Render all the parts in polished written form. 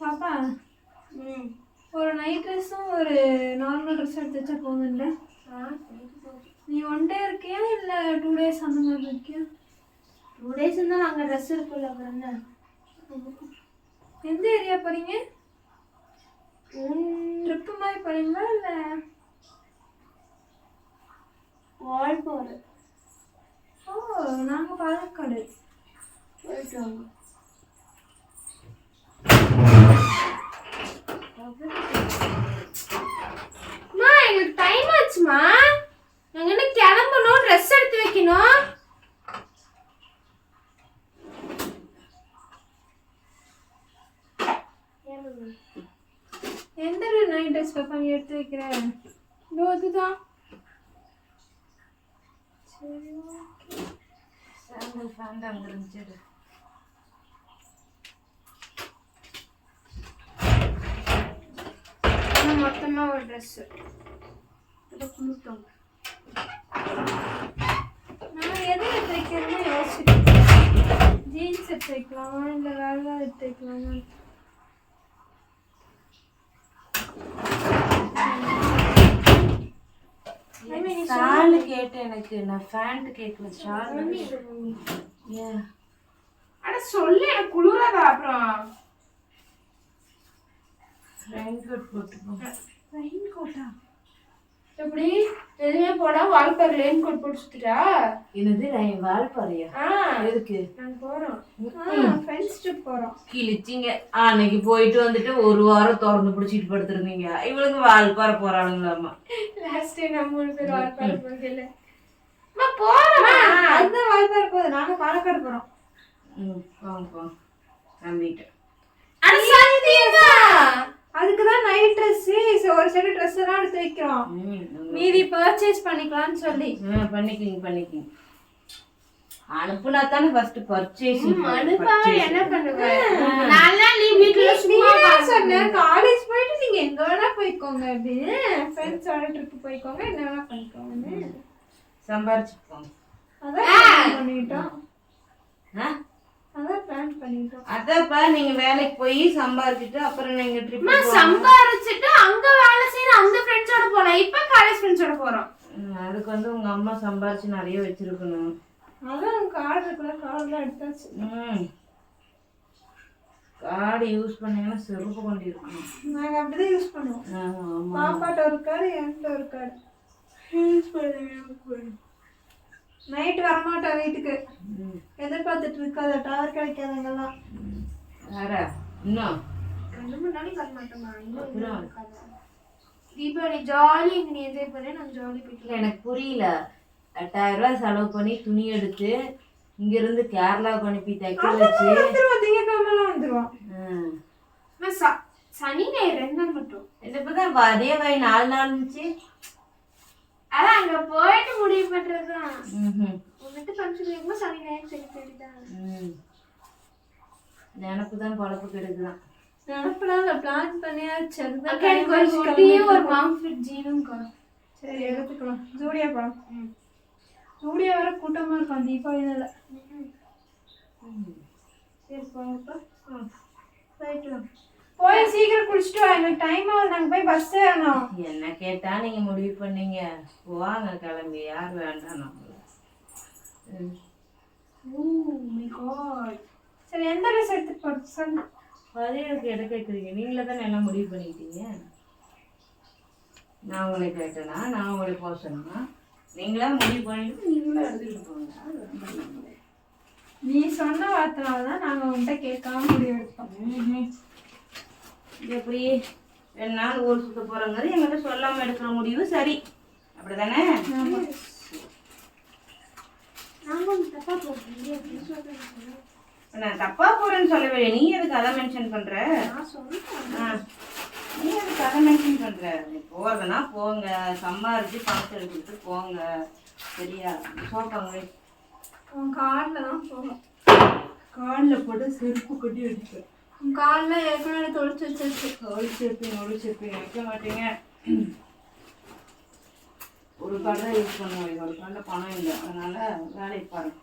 பாப்பா ஒரு நைட் ட்ரெஸ்ஸும் ஒரு நார்மல் ட்ரெஸ் எடுத்து வச்சா போதும்ல? நீ 1 டே இருக்கியா இல்லை 2 டேஸ் அந்த மாதிரி இருக்கியா? 2 டேஸ் இருந்தால் நாங்கள் ட்ரெஸ் இருக்குல்ல, அப்புறம் என்ன? எந்த ஏரியா போகிறீங்க? ட்ரிப்பு மாதிரி போகிறீங்களா இல்லை வால்பாறை? ஓ, நாங்கள் பாலக்காடு. போயிட்டு வாங்க. அம்மா, எங்களுக்கு டைம் ஆச்சுமா. நாங்கள் என்ன கிளம்பணும், ட்ரெஸ் எடுத்து வைக்கணும். எந்த நைட் ட்ரெஸ் பாப்பா நீ எடுத்து வைக்கிற? இதோ இதுதான். சரி, சாண்டல் ஃபேண்ட் அங்கே இருந்துச்சு. மொத்தமா ஒரு ட்ரெஸ் கொடுத்தோம். நான் எதை எடுத்து வைக்கிறேன்னு யோசிச்சுட்டு ஜீன்ஸ் எடுத்து வைக்கலாமா இல்லை வேற ஏதாவது எடுத்து வைக்கலாமா? ஷால் கேட்டேன், எனக்கு நான் ஃபேண்ட் கேட்கல, ஷால். ஏன் அட சொல்லு, எனக்கு குளிராதா? அப்புறம் ரெயின் கோட் போட்டுப்போம். ரெயின் கோட்டா? எப்படி எதுவுமே போடா வால்பாறை ரெயின் கோட் போட்டு சுத்துட்டா? என்னது வால்பாறையா? எதுக்கு? நாங்க போறோம், ஃப்ரெண்ட்ஸ் ட்ரிப் போகிறோம். கிழிச்சிங்க. அன்னைக்கு போயிட்டு வந்துட்டு 1 வாரம் திறந்து பிடிச்சிட்டு படுத்துருந்தீங்க. இவளுக்கு வால்பாறை போறாளுங்களாம்மா. லாஸ்ட் நம்ம 3 பேர் வால்பாறை போகல. அம்மா போறோமா? அதுதான் வால்பாறை போகுது, நாங்கள் பாலக்காடு போகிறோம். போங்க போங்க, நம்பிட்டேன். அட சத்தியமா? அதுக்கு தான் நைட் ட்ரெஸ்ஸு ஒரு செட் ட்ரெஸ் எல்லாம் எடுத்து வைக்கிறோம். மீதி பர்ச்சேஸ் பண்ணிக்கலாம்னு சொல்லி. பண்ணிக்கிங்க. அனுப்புனா தானே ஃபர்ஸ்ட் பர்ச்சேசிங். அனுப்பா என்ன பண்ணுவேன்? நல்லா நீ வீட்ல சும்மா சொன்னேன், காலேஜ் போயிட்டு நீங்க எங்க வேணா போய்க்கோங்க, அப்படின்னு ஃப்ரெண்ட்ஸோட ட்ரிப் போய்க்கோங்க, என்ன வேணா பண்ணிக்கோங்க. சம்பாரிச்சுட்டு போங்க. அதான் பண்ணிட்டோம். அதான் பிளான் பண்ணிட்டோம். அதான்ப்பா, நீங்க வேலைக்கு போய் சம்பாரிச்சுட்டு அப்புறம் நீங்க ட்ரிப் சம்பாரிச்சுட்டு அங்க வேலை செய்யற அந்த ஃப்ரெண்ட்ஸோட போலாம். இப்ப காலேஜ் ஃப்ரெண்ட்ஸோட போறோம். அதுக்கு வந்து உங்க அம்மா சம்பாரிச்சு நிறைய வச்சிருக்கணும். அதான் கார்டு இருக்குல்ல, கார்டுலாம் எடுத்தாச்சு. கார்டு யூஸ் பண்ணீங்கன்னா செருப்பு கொண்டு இருக்கணும். நாங்க அப்படிதான் யூஸ் பண்ணுவோம். பாப்பாட்ட ஒரு கார்டு, என்கிட்ட ஒரு கார்டு யூஸ் பண்ணுவோம். நைட்டு வரமாட்டா வீட்டுக்கு, எதிர்பார்த்துட்டு இருக்காத, டவர் கிடைக்காதவங்கலாம். வேற இன்னும் 2 3 நாளைக்கு வர மாட்டோமா? தீபாவளி ஜாலி நீ என்ஜாய் பண்ண, நான் ஜாலி போயிட்டு. எனக்கு புரியல. 8000 ரூபாய் செலவு பண்ணி துணி எடுத்து இங்க இருந்து கேரளாவுக்கு அனுப்பி தைக்க வச்சு வந்துருவோம். சனி ஞாயிறு 2 நாள் மட்டும். இப்பதான் அதே வழி 4 நாள் இருந்துச்சு. அதான் அங்க போயிட்டு முடிவு பண்றதுதான். வந்துட்டு ஃபங்க்ஷன் இருக்கும்போது சனி ஞாயிறு சரி போயிட்டுதான். நினப்புதான் பொழப்பு கெடுக்குதான். நினப்புலாம் பிளான் பண்ணியாச்சு. எனக்கு ஒரு குட்டியும் ஒரு மாம்ஃபிட் ஜீனும்க்கா. சரி எடுத்துக்கலாம். ஜூடியா படம். ஜூடியா வர கூட்டமா இருக்கும் தீபாவளினால. சரி போங்கப்பா. போயிட்டு வாங்க. போய் சீக்கிரம் குளிச்சுட்டு வா, எனக்கு டைம் ஆகுது, நாங்கள் போய் பஸ் ஏறணும். என்ன கேட்டா நீங்க முடிவு பண்ணீங்க, போவாங்க கிளம்பி, யார் வேண்டாம் நம்மள. சரி எந்த ட்ரெஸ் எடுத்துட்டு போறது சொல்லு. அதே எனக்கு எடுக்க வைக்கிறீங்க, நீங்களே தானே எல்லாம் முடிவு பண்ணிக்கிட்டீங்க. நான் உங்களை கேட்டேனா, நான் உங்களை போக சொன்னா, நீங்களா முடிவு பண்ணிட்டு நீங்களே எடுத்துக்கிட்டு போங்க. நீ சொன்ன வார்த்தைனால தான் நாங்கள் உங்கள்கிட்ட கேட்காம முடிவு எடுத்தோம். எப்படி 2 நாள் ஊர் சுத்த போறோங்கிறது எங்கிட்ட சொல்லாம எடுக்கிற முடிவு சரி, அப்படிதானே? நான் தப்பா போறேன்னு சொல்லவே, நீ எதுக்கு அதை மென்ஷன் பண்ற? நீ எதுக்கு அதை மென்ஷன் பண்ற? போறதுன்னா போங்க, சம்பாரிச்சு பணத்தை எடுத்துட்டு போங்க, சரியா? சோப்பாங்க உன் கார்டில் தான் போகும். காலில் போட்டு செருப்பு கட்டி அடிப்பேன். உன் காலில் ஏற்கனவே தொலைச்சி வச்சாச்சு. ஒழிச்சிருப்பீங்க வைக்க மாட்டீங்க. ஒரு கார்டு தான் யூஸ் பண்ணுவோம், ஒரு கார்டில் பணம் இல்லை, அதனால வேலைக்கு பாருங்க.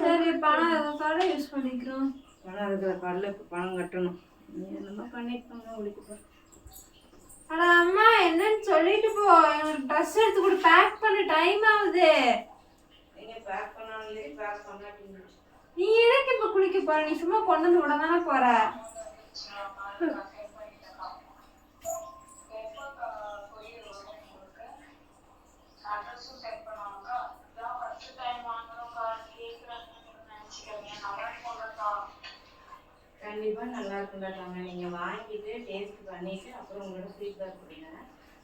சரி பணம் கார்டை யூஸ் பண்ணிக்கிறோம். பணம் இருக்கிற கார்டில் இப்போ பணம் கட்டணும். நீ என்னமா பண்ணிட்டு ஒழிக்க. அட அம்மா என்னன்னு சொல்லிட்டு போ. எனக்கு ட்ரெஸ் எடுத்து கூட பேக் பண்ண டைம் ஆகுது. நீங்கள் பேக் பண்ணாலே பேக் பண்ணாட்டீங்க. நீ எதுக்கு இப்போ குளிக்க போற? நீ சும்மா கொண்டு வந்து விட தானே போற. கண்டிப்பாக நல்லா இருக்குண்டாட்டாங்க. நீங்கள் வாங்கிட்டு டேஸ்ட் பண்ணிவிட்டு அப்புறம் உங்களோட ஃபீட்பேக் கொடுங்க.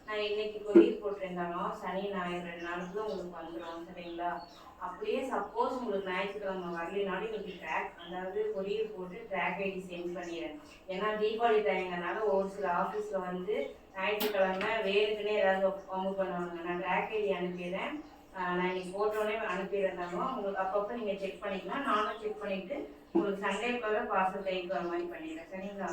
நான் இன்னைக்கு கொரியர் போட்டிருந்தாலும் சனி ஞாயிறு 2 நாளுக்குள்ள உங்களுக்கு வந்துடும், சரிங்களா? அப்படியே சப்போஸ் உங்களுக்கு ஞாயிற்றுக்கிழமை வரலினாலும் இன்னைக்கு ட்ராக், அதாவது கொரியர் போட்டு ட்ராக் ஐடி சென்ட் பண்ணிடுறேன். ஏன்னா தீபாவளி டைம்னால ஒரு சில ஆஃபீஸில் வந்து ஞாயிற்றுக்கிழமை வேணுக்குன்னே ஏதாவது பம்பு பண்ணுவாங்க. நான் ட்ராக் ஐடி அனுப்பிடுறேன். நான் இன்னைக்கு போட்டோன்னே அனுப்பிடுறேன்னாலும் உங்களுக்கு அப்பப்போ நீங்கள் செக் பண்ணிக்கலாம். நானும் செக் பண்ணிவிட்டு உங்களுக்கு சண்டேக்குள்ள பார்சல் கைக்கு வர மாதிரி பண்ணிடுறேன், சரிங்களா?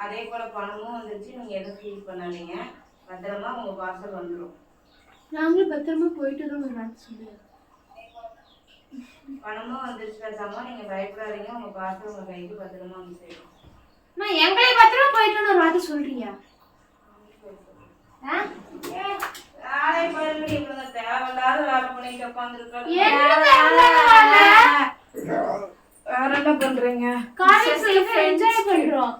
அதே போல பணமும் வந்துருச்சு. நீங்க எதுவும் ஃபீல் பண்ணாதீங்க, பத்திரமா உங்க பார்சல் வந்துடும். நாங்களும் பத்திரமா போயிட்டு தான் ஒரு நாள் சொல்லுவோம். பணமும் வந்துருச்சு பேசாம, நீங்க பயப்படாதீங்க. உங்க பார்சல் உங்க கைக்கு பத்திரமா வந்து சேரும். நான் எங்களை பத்திரமா போயிட்டு ஒரு வார்த்தை சொல்றியா? தேவையில்லாத வேலை பண்ணிட்டு உட்காந்துருக்கோம். வேற என்ன பண்றீங்க? என்ஜாய் பண்றோம்.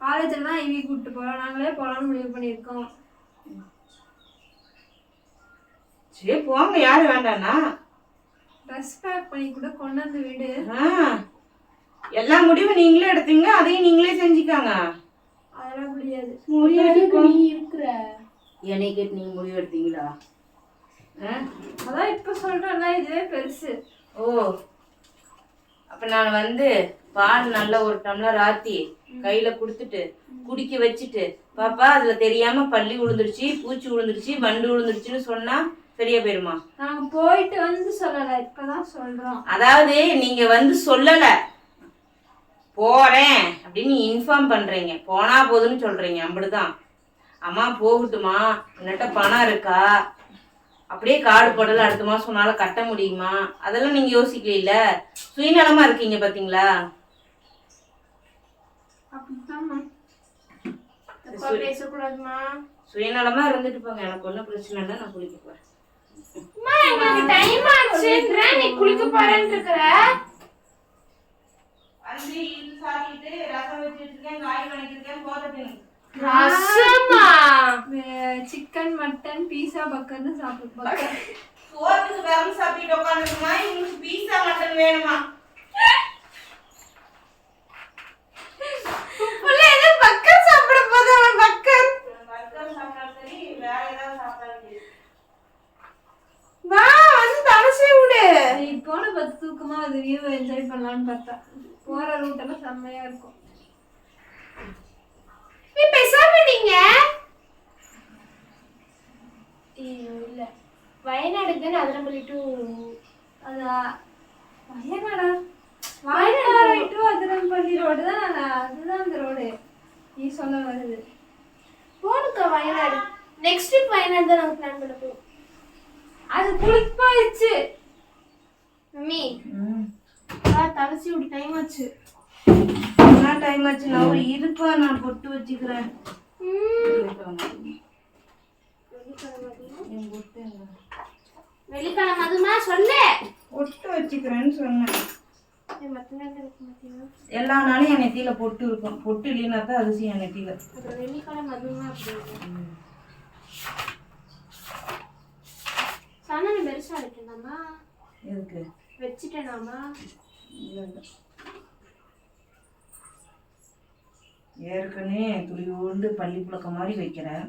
காலேஜ்ல தான் இவி கூப்பிட்டு போறோம். நாங்களே போலாம்னு முடிவு பண்ணியிருக்கோம். சரி போங்க, யாரு வேண்டாண்ணா? ட்ரெஸ் பேக் பண்ணி கூட கொண்டு வந்து விடு. எல்லா முடிவும் நீங்களே எடுத்தீங்க, அதையும் நீங்களே செஞ்சுக்காங்க. அதெல்லாம் முடியாது. நீ இருக்கிற என்னை கேட்டு நீங்க முடிவு எடுத்தீங்களா? அதான் இப்ப சொல்றேன்ல, இதுவே பெருசு. ஓ, அப்ப நான் வந்து பால் நல்ல ஒரு டம்ளர் ஆத்தி கையில குடுத்துட்டு குடிக்க வச்சுட்டு, பாப்பா அதுல தெரியாம பள்ளி விழுந்துருச்சு, பூச்சி விழுந்துருச்சு, வண்டு விழுந்துருச்சுன்னு சொன்னா சரியா போயிருமா? நாங்க போயிட்டு வந்து சொல்லல, இப்பதான் சொல்றோம். அதாவது நீங்க வந்து சொல்லல, போறேன் அப்படின்னு இன்ஃபார்ம் பண்றீங்க, போனா போதுன்னு சொல்றீங்க, அப்படிதான். அம்மா போகட்டுமா, என்னட்ட பணம் இருக்கா, அப்படியே கார்டு போடல அடுத்த மாசம் உன்னால கட்ட முடியுமா, அதெல்லாம் நீங்க யோசிக்கல. சுயநலமா இருக்கீங்க பாத்தீங்களா? பேசக்கூடாதுமா. சுயநலமா இருந்துட்டு போங்க, எனக்கு ஒன்றும் பிரச்சனை இல்லை, நான் குளிக்க போறேன். டைம் ஆச்சுன்ற நீ குளிக்க போறேன்னு இருக்கிற. வந்து இது சாப்பிட்டு ரசம் வச்சிருக்கேன், காய் வணக்கிருக்கேன், போதும். ரசமா? சிக்கன் மட்டன் பீஸா பக்கர்னு சாப்பிட்டு சோத்துக்கு வெறும் சாப்பிட்டு உட்காந்துருக்குமா, உங்களுக்கு பீஸா மட்டன் வேணுமா? பக்கர் சாப்பிட போதும். பக்கர் சாப்பிட்டா சரி, வேற ஏதாவது சாப்பிட்டாலும் வா வந்து தனசே விடு. போன பத்து தூக்கமா அது வியூ என்ஜாய் பண்ணலாம்னு பார்த்தா போற ரூட் எல்லாம் செம்மையா இருக்கும். நீ பேசாம நீங்க இல்ல வயநாடுக்கு தானே அதிரம்பள்ளி டு அதா வயநாடா? வயநாடு டு அதிரம்பள்ளி ரோடு தான். அதுதான் அந்த ரோடு நீ சொல்ல வருது. போனுக்கா வயநாடு. நெக்ஸ்ட் ட்ரிப் வயநாடு தான் நாங்கள் பிளான் பண்ண போறோம். அது குளிப்பாயிடுச்சு மம்மி. தலசி விட்டு டைம் ஆச்சு. என்ன டைம் ஆச்சு? நான் ஒரு இருப்பா, நான் பொட்டு வச்சுக்கிறேன். வெள்ளிக்கிழமை அதுமா சொல்லு. பொட்டு வச்சுக்கிறேன்னு சொன்னேன். எல்லா நாளும் என் நெத்தியில பொட்டு இருக்கும், பொட்டு இல்லைன்னா தான் அரிசி என் நெத்தியில. வெள்ளிக்கிழமை அதுமா சனனு பெருசா வைக்கணுமா? எதுக்கு வச்சுட்டேனாமா? ஏற்கனவே துளியோண்டு பள்ளி புழக்க மாதிரி வைக்கிறேன்.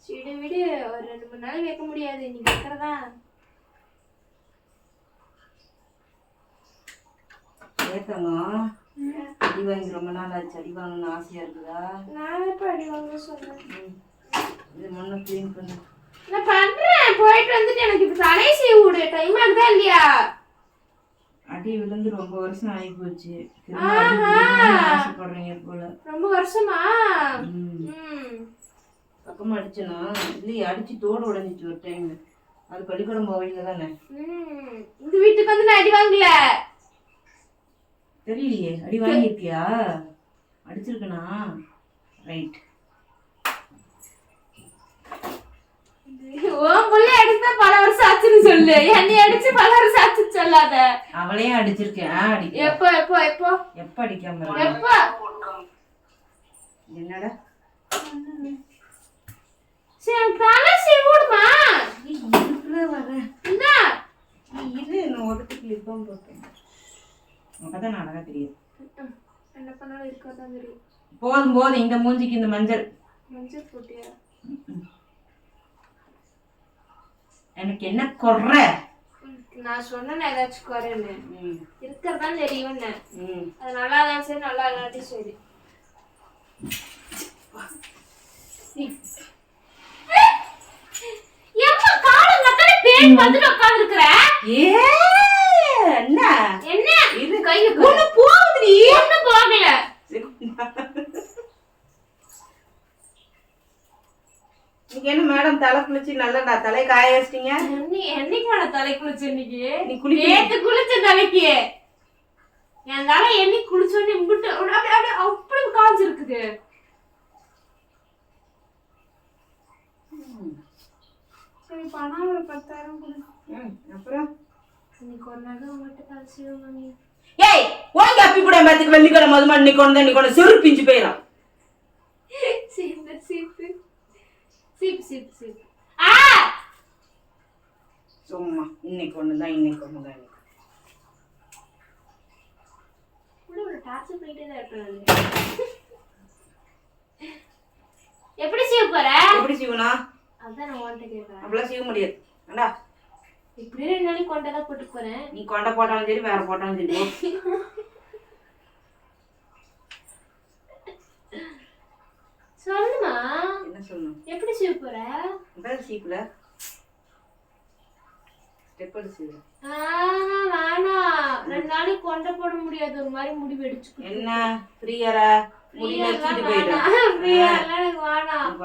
விடு விடு, ஒரு 2-3 நாள் வைக்க முடியாது. நீ வைக்கிறதா ஏத்தங்க அடி வாங்கி ரொம்ப நாள் ஆச்சு. அடி வாங்கணும்னு ஆசையா இருக்குதா? நான் எப்ப அடி வாங்க சொன்னேன்? இது முன்ன க்ளீன் பண்ணு. நான் பண்றேன். போயிட்டு வந்துட்டு எனக்கு இப்ப தலை சீவி விடு. டைம் ஆகுதா இல்லையா? அடி விழுந்து ரொம்ப வருஷம் ஆகி போச்சு. ஆசைப்படுறீங்க போல. ரொம்ப வருஷமா? பக்கமா அடிச்சனா இல்லையே, அடிச்சு தோடு உடைஞ்சிச்சு ஒரு டைம். அது பள்ளிக்கூடம் போவீங்க தானே? இந்த வீட்டுக்கு வந்து நான் அடி வாங்கல. தெரியலையே, அடி வாங்கியிருக்கியா? அடிச்சிருக்கனா? ரைட். உன் புள்ள அடிச்சா பல வருஷம் ஆச்சுன்னு சொல்லு. என்னை அடிச்சு பல வருஷம் ஆச்சுன்னு சொல்லாத. அவளையும் அடிச்சிருக்கேன். எப்போ எப்போ எப்போ எப்ப அடிக்காம எப்போ? என்னடா சரி தலை சீவுடுமா? வரேன். என்ன இது நான் உடத்துக்கு லிப்பம் போட்டேன். அப்பதான் அழகா தெரியுது. என்ன பண்ணாலும் இருக்காதான் தெரியும். போதும் போதும், இந்த மூஞ்சிக்கு இந்த மஞ்சள். மஞ்சள் போட்டியா? எனக்கு என்ன குறை? நான் சொன்னேன் ஏதாச்சும் குறைன்னு. இருக்கிறதான் தெரியும். அது நல்லா தான் சரி, நல்லா இல்லாட்டி சரி. என்ன மேடம் தலை குளிச்சு நல்லா தலை காய வச்சிட்டீங்க? என்னைக்கு மேடம் தலை குளிச்சு? இன்னைக்கு நேத்து குளிச்ச தலைக்கு என் தலை என்னைக்கு குளிச்சோன்னு இம்பிட்டு அப்படி காய்ச்சிருக்குது. சரி பணம் ஒரு 10,000 கொடு. அப்புறம் இன்னைக்கு ஒரு நாள் உங்கள்கிட்ட கழிச்சு மம்மி. ஏய் ஓங்க அப்பி கூட பாத்துக்கு வெள்ளிக்கிற மதுமா இன்னைக்கு கொண்டு செருப்பு பிஞ்சு போயிடும். சீப்பு சீப்பு சீப்பு சீப்பு சீப்பு. சும்மா இன்னைக்கு ஒண்ணுதான், இன்னைக்கு ஒண்ணுதான். ஒரு டார்ச்சர் பண்ணிட்டே தான் இருப்பேன். எப்படி சீவ போற? எப்படி சீவனா? அதான் நான் உன்கிட்ட கேட்கறேன். அப்படிலாம் சீவ முடியாது. ஏண்டா இப்படியே 2 நாளைக்கு கொண்டதான் போட்டு போறேன். நீ கொண்டை போட்டாலும் சரி, வேற போட்டாலும் சரி. சொல்லுமா. என்ன சொல்லணும்? எப்படி சீவ போற? அதான் சீப்புல ஸ்டெப் எடுத்து சீவு. வேணாம், 2 நாளைக்கு கொண்டை போட முடியாது. ஒரு மாதிரி முடி வெடிச்சு. என்ன ஃப்ரீயரா முடி வச்சுட்டு போயிடும்.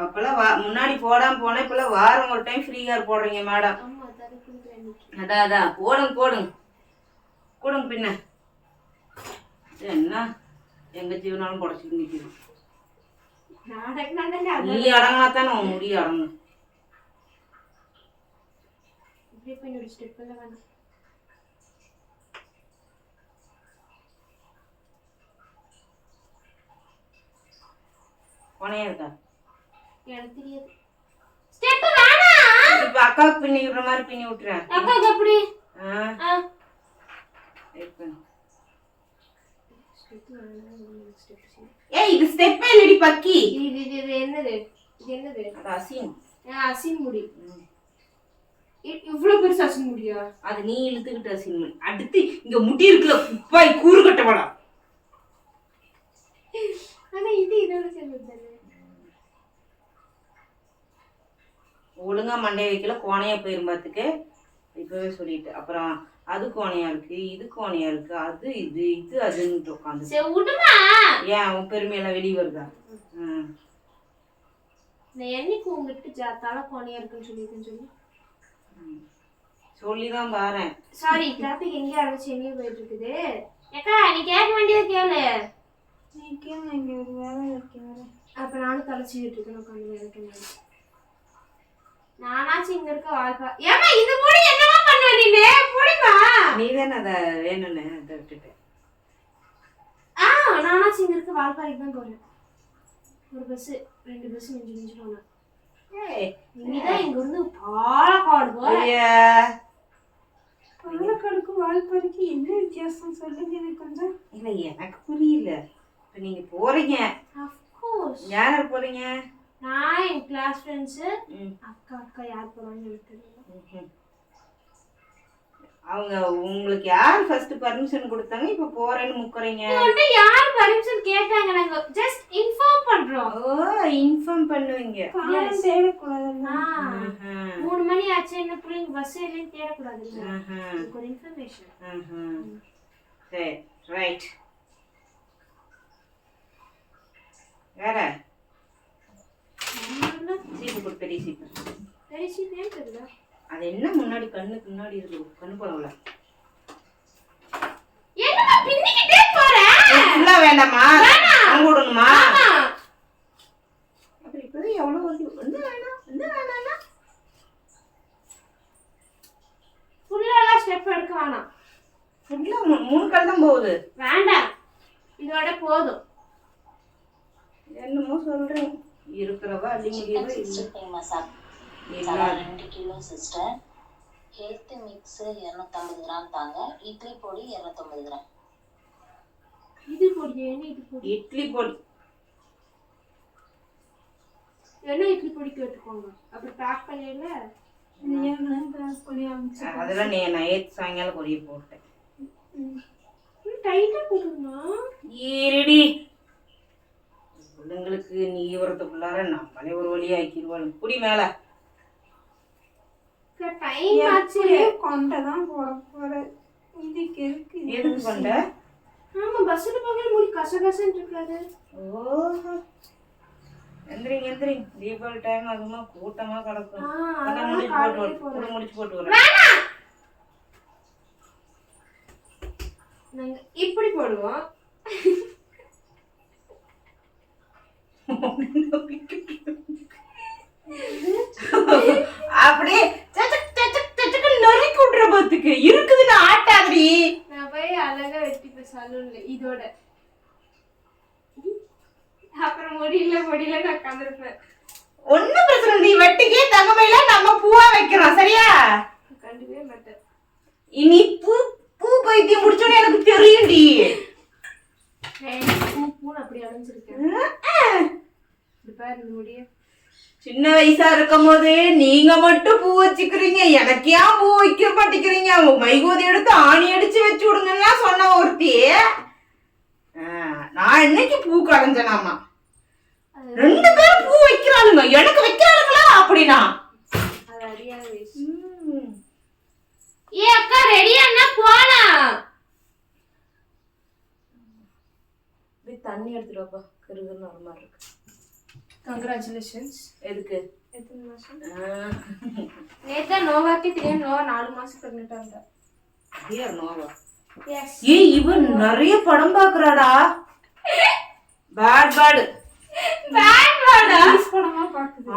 அப்பெல்லாம் முன்னாடி போடாம போனா இப்பெல்லாம் வாரம் ஒரு டைம் ஃப்ரீ ஹேர் போடுறீங்க மேடம். அதான் போடுங்க கூடுங்க. பின்ன என்ன எங்க ஜீவனாலும் புடச்சிட்டு நிற்கிது. நீ அடங்கினாத்தானே உன் முடி அடங்கும். போனே இருக்கா? எனக்கு தெரியாது. இப்ப அக்காவுக்கு பின்னி விடுற மாதிரி பின்னி விட்டுறேன். அக்காவுக்கு எப்படி? ஏய் இது ஸ்டெப்பே இல்லடி பக்கி. இது என்னது? இது என்னது? அது அசின். அசின் முடி. இவ்வளவு பெருசு அசின் முடியா? அது நீ இழுத்துக்கிட்ட அசின் முடி. அடுத்து இங்க முடி இருக்குல குப்பாய் கூறு கட்டவடா. ஆனா இது இதோட சேர்ந்தது. ஒழுங்கா மண்டைய வைக்கல, கோணையா போயிரும் பாத்துக்கு. இப்பவே சொல்லிட்டு அப்புறம் அது கோணையா இருக்கு, இது கோணையா இருக்கு, அது இது இது அதுன்னு உட்காந்து. சரி விடுமா. ஏன் உன் பெருமையெல்லாம் வெளியே வருதா? நான் என்னைக்கு உங்ககிட்ட தலை கோணையா இருக்குன்னு சொல்லி சொல்லிதான் பாறேன். சாரி டிராபிக் எங்க ஆரம்பிச்சு எங்க போயிட்டு இருக்குது. ஏக்கா நீ கேட்க வேண்டியதை கேளு. நீ கேளு, இங்க ஒரு வேலை இருக்கு. அப்ப நானும் தலை சீவிட்டு இருக்கேன். உட்காந்து வேலைக்கு நானாச்சும் இங்க இருக்க வாழ்க்கை. ஏமா இது முடி என்னமா பண்ணுவ நீ? புடிமா நீ தானே அத வேணும்னு அதை விட்டுட்டு. நானாச்சும் இங்க இருக்க வாழ்க்கைக்கு தான் போறேன். ஒரு பஸ் 2 பஸ் மிஞ்சி போனேன். நீதான் இங்க இருந்து பாலக்காடு போறியா? பாலக்காடுக்கும் வால்பாறைக்கு என்ன வித்தியாசம் சொல்லுங்க எனக்கு கொஞ்சம். இல்ல எனக்கு புரியல. இப்ப நீங்க போறீங்க, ஆஃப் கோர்ஸ். யார் போறீங்க? நான் என் கிளாஸ் ஃப்ரெண்ட்ஸ். அக்கா யார் போறாங்கன்னு எனக்கு தெரியல. அவங்க உங்களுக்கு யார் ஃபர்ஸ்ட் பர்மிஷன் கொடுத்தாங்க? இப்ப போறேன்னு முக்கறீங்க. உன்கிட்ட யார் பர்மிஷன் கேட்டாங்க? நாங்க ஜஸ்ட் இன்ஃபார்ம் பண்றோம். ஓ, இன்ஃபார்ம் பண்ணுவீங்க. காரணம் தேடக்கூடாது. 3 மணி ஆச்சு, என்ன பிள்ளைங்க பஸ் ஏறின்னு தேடக்கூடாது. ஒரு இன்ஃபர்மேஷன். சரி, ரைட். வேற சீப்பு கொடு, பெரிய சீப்பு. பெரிய சீப்பு ஏன் தெரியல? அது என்ன முன்னாடி கண்ணுக்கு முன்னாடி இருக்கு, கண்ணு போறவள. என்னமா பின்னிக்கிட்டே போற? ஃபுல்லா வேண்டாமா? அங்கோடணுமா? அப்ப இப்பவே எவ்வளவு வந்து வேணாம். ஃபுல்லாலாம் ஸ்டெப் எடுக்க வேணாம். ஃபுல்லா 3 கால் தான் போகுது. வேண்டாம், இதோட போதும். என்னமோ சொல்றேன். இருக்கிறவா அள்ளி முடியவே இல்லை. 2 kilo sister. Health mix 250 gram தாங்க. இட்லி பொடி 250 கிராம். இது பொடி என்ன? இது பொடி இட்லி பொடி என்ன? இட்லி பொடி கேட்டுக்கோங்க. அப்படி பேக் பண்ணிடல. அதெல்லாம் நீ நைட் சாயங்காலம் பொடியை போட்டேன். டைட்டா போடுமா? ஈரடி பிள்ளைங்களுக்கு நீ வரத்துக்குள்ளார நம்மளே ஒரு வழி ஆக்கிடுவாள். புடி மேல. டைம் ஆச்சு. கொண்டதான் போட போறேன். இதுக்கு இருக்கு. எதுக்கு கொண்ட? ஆமா, பஸ்ல போகல முடி கசகசன்னு இருக்காது. ஓஹோ, எந்திரிங்க. தீபாவளி டைம் அதுமா கூட்டமா கிடக்கும். முடிச்சு போட்டு வரேன். நாங்க இப்படி போடுவோம். அப்படியே நொறுக்கி விட்டுற பாத்துக்கு இருக்குதுன்னு ஆட்டாதி. நான் போய் அழகா வெட்டிப்பேன் சலூன்ல இதோட. அப்புறம் முடியல நான் உட்காந்துருப்பேன். ஒன்னும் பிரச்சனை. நீ வெட்டிக்கே தங்கமையில நம்ம பூவா வைக்கிறோம், சரியா? கண்டுக்கவே மாட்டேன். இனி பூ பைத்தியம் முடிச்சோன்னு எனக்கு தெரியும்டி. பூன்னு அப்படி அடைஞ்சிருக்கேன். முடிய சின்ன வயசா இருக்கும் போது நீங்க மட்டும் பூ வச்சுக்கிறீங்க, எனக்கு ஏன் பூ வைக்க மாட்டேங்கிறீங்க? மைகோதி எடுத்து ஆணி அடிச்சு வச்சு விடுங்கன்னா சொன்ன ஒருத்தி. நான் இன்னைக்கு பூ கலைஞ்சனாமா. 2 பேரும் பூ வைக்கிறாளுங்க, எனக்கு வைக்கிறாளுங்களா அப்படின்னா? அது அறியாத வயசு. ஏ அக்கா, ரெடியானா போலாம். தண்ணி எடுத்துட்டு வாப்பா, கருகுன்னு ஒரு மாதிரி இருக்கு. கங்க்ராச்சுலேஷன்ஸ். எதுக்கு? எத்தனை மாசம்? நேத்தா நோவாக்கே தெரியும். நோவா 4 மாசம் பிரெக்னெண்டா இருந்தா. ஹியர் நோவா. எஸ். ஏய், இவன் நிறைய படம் பாக்குறாடா. பேட் இங்கிலீஷ் படமா பாக்குது.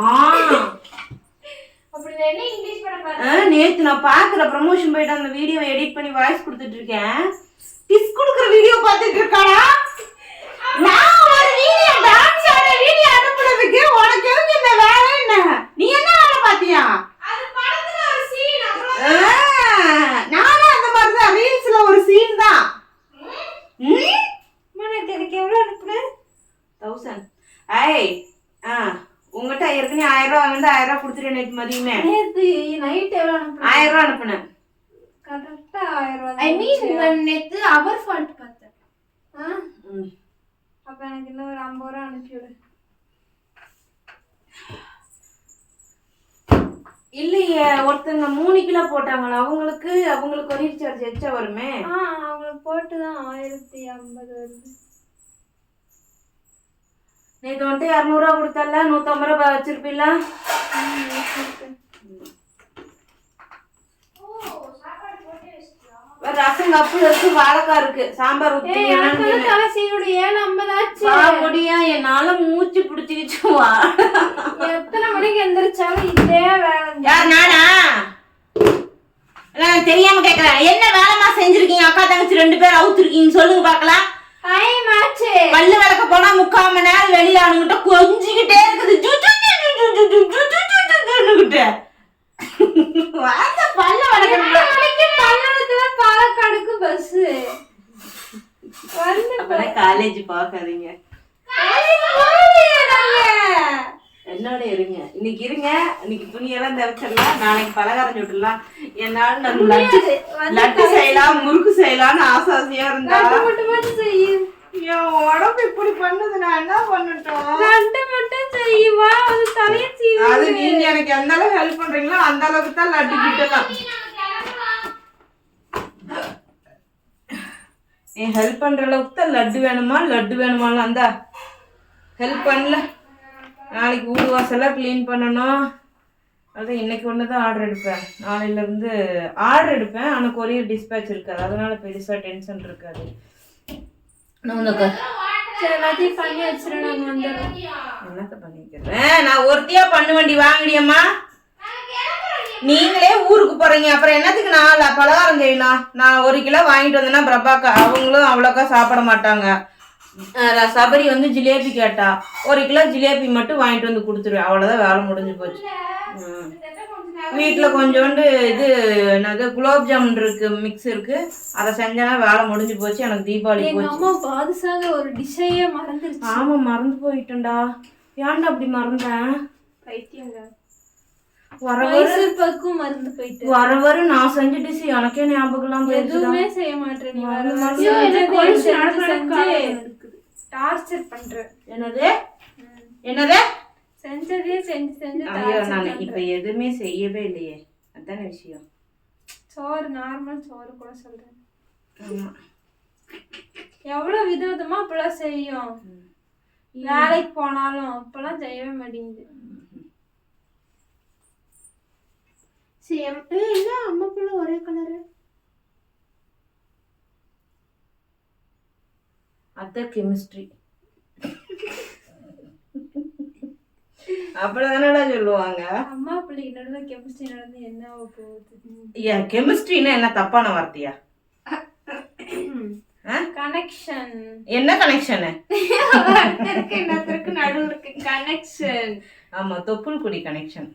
அப்படி என்ன இங்கிலீஷ் படம் பாக்குது? நேத்து நான் பாக்குற ப்ரமோஷன் போயிட்டு அந்த வீடியோவை எடிட் பண்ணி வாய்ஸ் கொடுத்துட்டு இருக்கேன். டிஸ் குடுக்குற வீடியோ பார்த்துட்டு இருக்காடா. நான் ஒரு வீடியோ டான்ஸ் ஆட வீடியோ அனுப்புறதுக்கு உனக்கு எதுக்கு இந்த வேலை? என்ன நீ என்ன வேலை பாத்தியா? அது படத்துல ஒரு சீன். நானும் அந்த மாதிரி தான், ரீல்ஸ்ல ஒரு சீன் தான். எனக்கு எவ்வளவு அனுப்புனேன்? 1000. உங்ககிட்ட ஏற்கனவே 1000 ரூபா வந்து 1000 ரூபா கொடுத்துட்டு நேற்று மதியமே. நேத்து நைட் எவ்வளவு அனுப்புனேன்? 1000 ரூபா அனுப்புனேன். கரெக்டா 1000 ரூபா. ஐ மீன் நேத்து அவர் ஃபால்ட் பார்த்தேன். அப்ப எனக்கு இன்னும் ஒரு 50 ரூபா அனுப்பிவிடு. இல்லையே, ஒருத்தங்க 3 கிலோ போட்டாங்களா, அவங்களுக்கு ஒரு ரீசார்ஜ் எச்சா வருமே. அவங்களுக்கு போட்டுதான் 1050 வருது. நேற்று வந்துட்டு 200 ரூபா கொடுத்தால 150 ரூபா வச்சிருப்பீங்களா? ரசம் கப்பு இருக்கு, வாழைக்காய் இருக்கு, சாம்பார் ஊத்தி. என்னால மூச்சு பிடிச்சிக்கிச்சு. எத்தனை மணிக்கு எந்திரிச்சாலும் இதே வேலை. நானா தெரியாம கேக்குறேன். என்ன வேலைமா செஞ்சிருக்கீங்க? அக்கா தங்கச்சி 2 பேர் அவுத்துருக்கீங்க, சொல்லுங்க பாக்கலாம். பல்லு விளக்க போனா 3/4 மணி நேரம் வெளியில அவனுகிட்ட கொஞ்சிக்கிட்டே இருக்குது. பாலக்காடுக்கு பஸ் காலேஜ் பாக்காதீங்க. என்னோட இருங்க, இன்னைக்கு துணியெல்லாம் துவைச்சிடலாம், நாளைக்கு பலகாரம் சுட்டுலாம். என்னால நான் லட்டு செய்யலாம், முறுக்கு செய்யலாம்னு ஆசையா இருந்தா என் உடம்பு இப்படி பண்ணுது, நான் என்ன பண்ணட்டும்? மட்டும் செய்வா, அது தலைய சீவி. அது நீங்க எனக்கு எந்த அளவுக்கு ஹெல்ப் பண்றீங்களோ அந்த அளவுக்கு தான் லட்டு கிட்டலாம். நீ ஹெல்ப் பண்ற அளவுக்கு தான் லட்டு வேணுமான்னு அந்த ஹெல்ப் பண்ணல. நாளைக்கு வீடு வாசல்லாம் க்ளீன் பண்ணணும். அதான் இன்னைக்கு ஒன்று தான் ஆர்டர் எடுப்பேன், நாளையிலேருந்து ஆர்டர் எடுப்பேன். ஆனால் கொரியர் டிஸ்பேச் இருக்காது, அதனால பெருசாக டென்ஷன் இருக்காது. எல்லாத்தையும் பண்ணி வச்சிருக்கேன், நாங்கள் வந்துடுறோம். என்னத்த பண்ணிக்கிறேன், நான் ஒருத்தியா பண்ண வேண்டி வாங்கிடியம்மா. நீங்களே ஊருக்கு போறீங்க, அப்புறம் என்னத்துக்கு நான் பலகாரம் செய்யணும்? நான் 1 கிலோ வாங்கிட்டு வந்தேன்னா பிரபாக்கா அவங்களும் அவ்வளோக்கா சாப்பிட மாட்டாங்க. சபரி வந்து ஜிலேபி கேட்டா, 1 கிலோ ஜிலேபி மட்டும் வாங்கிட்டு வந்து கொடுத்துருவேன், அவ்வளோதான் வேலை முடிஞ்சு போச்சு. வீட்டில் கொஞ்சோண்டு இது என்னது குலோப் ஜாமுன் இருக்கு, மிக்ஸ் இருக்கு, அதை செஞ்சேன்னா வேலை முடிஞ்சு போச்சு. எனக்கு தீபாவளி போச்சு. அம்மா பாதுஷாக ஒரு டிஷ்ஷையே மறந்துருச்சு. ஆமா மறந்து போயிட்டேன்டா. ஏன்டா அப்படி மறந்தேன்? பைத்தியங்க. வரவரும் மறந்து போயிட்டு வரவரும் நான் செஞ்ச டிஷ் எனக்கே ஞாபகம் எதுவுமே செய்ய மாட்டேன். டார்ச்சர் பண்ற. என்னது என்னது செஞ்சதே செஞ்சு ஐயோ, நான் இப்ப எதுவுமே செய்யவே இல்லையே, அதான விஷயம். சோறு நார்மல் சோறு கூட சொல்றேன். எவ்வளவு விதவிதமா அப்பெல்லாம் செய்யும். வேலைக்கு போனாலும் அப்பெல்லாம் செய்யவே மாட்டேங்குது. என்ன அம்மாக்குள்ள ஒரே கலரு? அத கெமிஸ்ட்ரி அப்படிதானடா சொல்லுவாங்க. அம்மா பிள்ளைக்கு நடுவில் கெமிஸ்ட்ரி நடந்து என்ன போகுது? ஏன் கெமிஸ்ட்ரின்னா என்ன தப்பான வார்த்தையா? கனெக்ஷன். என்ன கனெக்ஷன்? என்னத்திற்கு நடுவில் இருக்கு கனெக்ஷன். ஆமா, தொப்புள் குடி கனெக்ஷன்.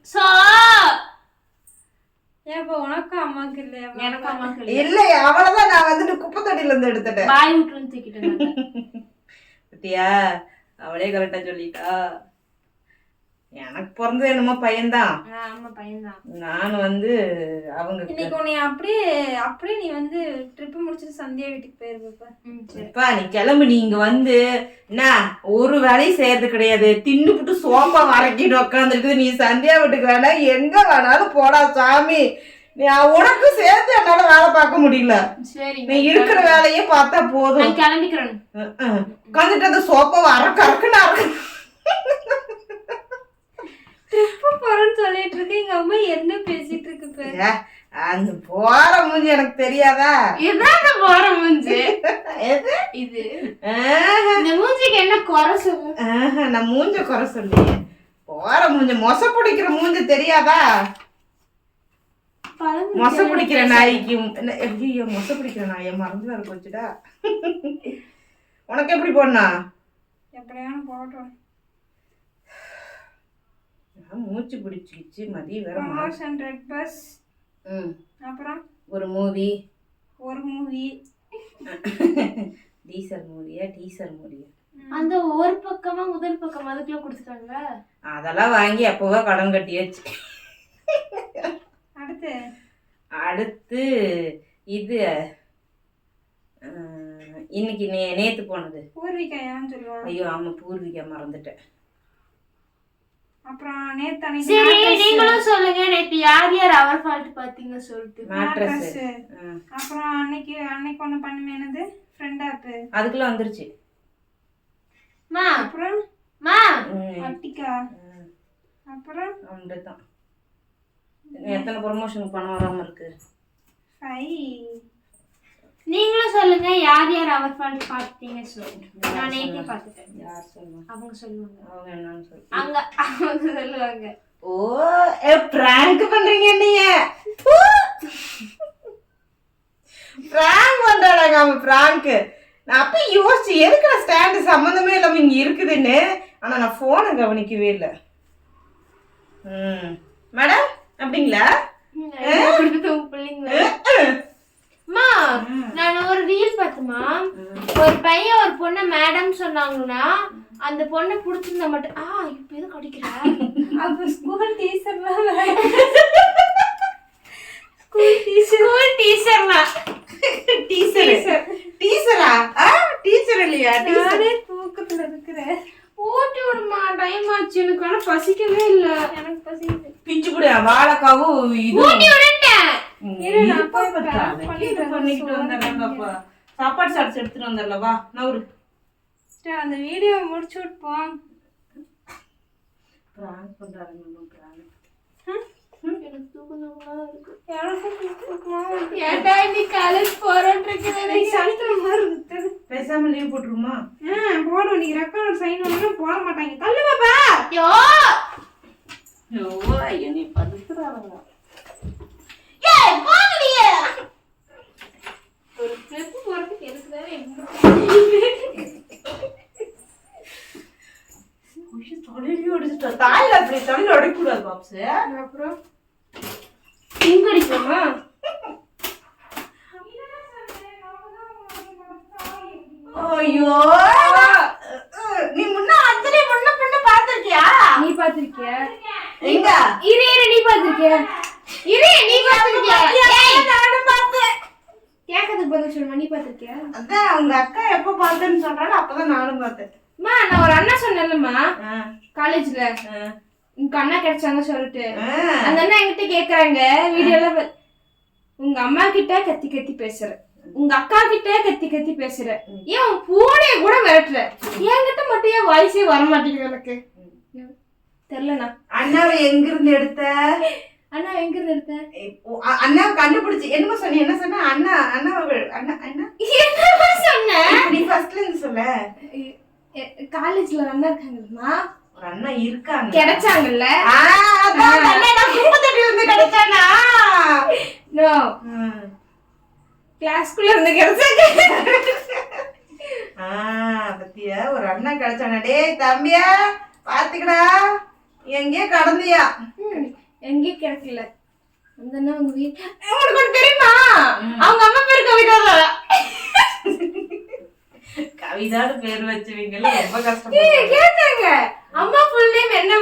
ஏப்பா உனக்கும் அம்மாக்கு இல்லையா? எனக்கு அம்மாக்கு இல்லையா? அவ்வளவுதான், நான் வந்துட்டு குப்பை தொட்டில இருந்து எடுத்துட்டேன். பாய் விட்டுன்னு தூக்கிட்டேன். பத்தியா, அவளே கரெக்டா சொல்லிட்டா. எனக்கு பிறந்தது என்னமோ பையன்தான். ஆமா பையன்தான். நான் வந்து அவங்க இன்னைக்கு உன்னை அப்படியே நீ வந்து ட்ரிப் முடிச்சிட்டு சந்தியா வீட்டுக்கு போயிருப்பா. நீ கிளம்பு. நீ இங்க வந்து என்ன ஒரு வேலையும் செய்யறது கிடையாது, தின்னுபிட்டு சோப்பா வரைக்கிட்டு உட்காந்துருக்குது. நீ சந்தியா வீட்டுக்கு வேணா எங்க வேணாலும் போடா சாமி, உனக்கு சேர்த்து என்னால வேலை பார்க்க முடியல. சரி, நீ இருக்கிற வேலையே பார்த்தா போதும். கிளம்பிக்கிறேன். உட்காந்துட்டு அந்த சோப்பாவை அறக்குன்னு போறேன்னு சொல்லிட்டு இருக்கு. எங்க அம்மா என்ன பேசிட்டு இருக்கு? அந்த போற மூஞ்சி எனக்கு தெரியாதா? இதான் போற மூஞ்சி. இது இந்த மூஞ்சிக்கு என்ன குறை சொல்லு? நான் மூஞ்ச குறை சொல்லி போற மூஞ்சி மொச பிடிக்கிற மூஞ்சி தெரியாதா? மொச பிடிக்கிற நாய்க்கு ஐயோ, மொச பிடிக்கிற நாயை மறந்து வர போச்சுடா. உனக்கு எப்படி போடனா? எப்படியான போட்டோம். மூச்சு பிடிச்சிச்சு. மதியம் வேற பஸ். அப்புறம் ஒரு மூவி டீசர் மூவியா அந்த ஒரு பக்கமா முதல் பக்கம் அதுக்குள்ள கொடுத்துட்டாங்க. அதெல்லாம் வாங்கி அப்போவா கடன் கட்டியாச்சு. அடுத்து இது இன்னைக்கு நேத்து போனது பூர்விகாயான்னு சொல்லுவாங்க. ஐயோ ஆமா, பூர்விகா மறந்துட்டேன். அப்புறம் நேத்து நீங்களும் சொல்லுங்க, நேத்து யார் அவர் ஃபால்ட் பாத்தீங்க சொல்லிட்டு. மேட்ரஸ். அப்புறம் அன்னைக்கு ஒண்ணு பண்ணுமே, என்னது ஃப்ரெண்ட் ஆப், அதுக்குள்ள வந்துருச்சு. அப்புறம் அட்டிகா. அப்புறம் அவ்வளவுதான். எத்தனை ப்ரமோஷனுக்கு பணம் வராம இருக்கு? 5. நீங்களும் சொல்லுங்க யார் அவர் ஃபால்ட் பாத்தீங்க சொல்லுங்க. நான் நேத்தே பார்த்துட்டேன். யார் சொல்லுவாங்க? அவங்க சொல்லுவாங்க. அவங்க என்னன்னு சொல்லு. அவங்க சொல்லுவாங்க. ஓ பிராங்க் பண்றீங்க நீங்க. பிராங்க் பண்றாங்க அவங்க. பிராங்க் நான் அப்ப யோசிச்சு எதுக்கு நான் ஸ்டாண்டு சம்மந்தமே இல்லாம இங்க இருக்குதுன்னு. ஆனா நான் போனை கவனிக்கவே இல்லை. மேடம் அப்படிங்களா? நான் ஒரு ரீல் பார்த்தமா, ஒரு பையன் ஒரு பொண்ணை மேடம் சொன்னாங்கன்னா அந்த பொண்ணை புடிச்சிருந்தா மட்டும் இப்ப எதுவும் கடிக்கிற அப்ப ஸ்கூல் டீச்சர்லாம் ஸ்கூல் டீச்சர்லாம் டீச்சரா டீச்சர் இல்லையா நானே தூக்கத்துல இருக்கிறேன். ஊட்டி விடுமா, டைம் ஆச்சு. எனக்கு ஆனா பசிக்கவே இல்ல. எனக்கு பசிக்குது. பிஞ்சு கூட வாழைக்காவும் இது ஊட்டி விடுட்டேன். இரு நான் போய் பண்ணிட்டு வந்துடுறேன் பாப்பா. சாப்பாடு சாப்பிட்டு எடுத்துட்டு வந்துடல வா நவுரு. சரி அந்த வீடியோ முடிச்சு விட்டுப்போம். பிராங்க் பண்றாங்க நம்ம பிராங்க். எனக்கு தூக்கமா இருக்கு. எனக்கு தூக்கமா இருக்கு. ஏன்டா நீ காலேஜ் போறேன்னு இருக்கே. சனிக்கிழமை இருக்கு. பேசாம லீவ் போட்டுருமா? போடும். நீ ரெக்கார்ட் சைன் பண்ணனும் போட மாட்டாங்க. தள்ளு பாப்பா. ஐயோ ஐயோ நீ படுத்துறாங்க. ஏய் போங்கடியே. ஒரு ட்ரிப் போறதுக்கு எதுக்குதானே தாயில அப்படி தமிழ் அடிக்கூடாது பாப்ஸ். அப்புறம் இங்கடிக்குமா? ஐயோ நீ முன்ன அஞ்சலி முன்ன பின்ன பாத்திருக்கியா? நீ பாத்திருக்கியா? எங்க இரு நீ பாத்திருக்கியா? இரு நீ பாத்திருக்கியா? ஏய் நானும் பார்த்தேன். கேக்குது பதில் சொல்லுமா. நீ பாத்திருக்கியா? அதான் உங்க அக்கா எப்ப பார்த்தேன்னு சொல்றாங்க அப்பதான் நானும் பார்த்தேன். அம்மா நான் ஒரு அண்ணா சொன்னேன்லம்மா காலேஜ்ல உங்க அண்ணா கிடைச்சாங்க சொல்லிட்டு அந்த அண்ணா என்கிட்ட கேக்குறாங்க வீடியோல உங்க அம்மா கிட்ட கத்தி கத்தி பேசுற, உங்க அக்கா கிட்ட கத்தி கத்தி பேசுற, ஏன் உன் பூனைய கூட மிரட்டுற, என்கிட்ட மட்டும் ஏன் வாய்ஸே வர மாட்டேங்குது எனக்கு தெரியலண்ணா. அண்ணாவை எங்க இருந்து எடுத்த? அண்ணா எங்க இருந்து எடுத்தேன்? அண்ணாவை கண்டுபிடிச்சு என்னமா சொன்ன? என்ன சொன்ன? அண்ணா அண்ணா அண்ணா அண்ணா என்ன சொன்ன? நீ ஃபர்ஸ்ட்ல இருந்து சொல்ல. காலேஜ்ல ஒரு அண்ணா இருக்காங்கம்மா. ஒரு அண்ணா இருக்காங்க கிடைச்சாங்கல்ல. அதான் அண்ணா நான் குடும்பத்தடி வந்து கிடைச்சானா? நோ கிளாஸ்க்குள்ள இருந்து கிடைச்சாங்க. பத்தியா ஒரு அண்ணா கிடைச்சானா? டேய் தம்பியா பாத்துக்கடா எங்கேயே கடந்தியா? எங்கேயும் கிடைக்கல. அந்த அண்ணா உங்க வீட்டு உங்களுக்கு தெரியுமா? அவங்க அம்மா பேர் கவிதா. கவிதான்னு பேர் வச்சுவீங்கல்ல ரொம்ப கஷ்டம். கேட்டாங்க அம்மா ஃபுல் நேம் என்ன?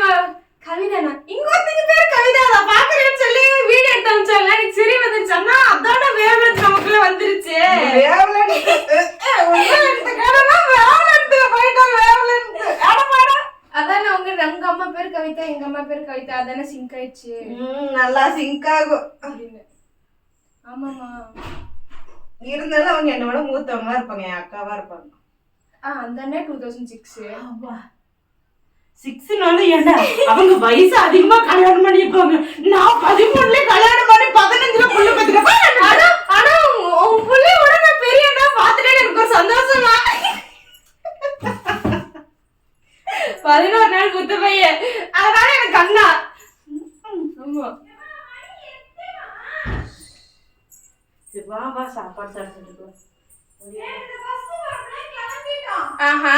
கவிதானா? இங்க ஒருத்தங்க பேர் கவிதாவா பாக்குறேன்னு சொல்லி வீடியோ எடுத்து அனுப்பிச்சாங்க. எனக்கு சரி வந்துருச்சு. அண்ணா அதோட வேவலன்ஸ் நமக்குள்ள வந்துருச்சு. அதான் உங்க அம்மா பேர் கவிதா எங்க அம்மா பேர் கவிதா அதானே சிங்க் ஆயிடுச்சு. நல்லா சிங்க் ஆகும் அப்படின்னு. ஆமாமா இருந்தாலும் அவங்க என்னோட மூத்தவங்களா இருப்பாங்க, என் அக்காவா இருப்பாங்க. அந்த அண்ணா 2006. 6 ஏன்னா அவங்க வயசு அதிகமா கல்யாணம் பண்ணிருப்பாங்க. நான் 13ல கல்யாணம் பண்ணி 15ல புள்ள பெத்துறேன். ஆனா உன் புள்ளையோட நான் பெரிய அண்ணா பாத்துட்டே எனக்கு ஒரு சந்தோஷமா. 11 நாள் குத்து பையன் அதனால எனக்கு அண்ணா. ஆமா வா வா சாப்பாடு சாப்பிட்டு. ஆஹா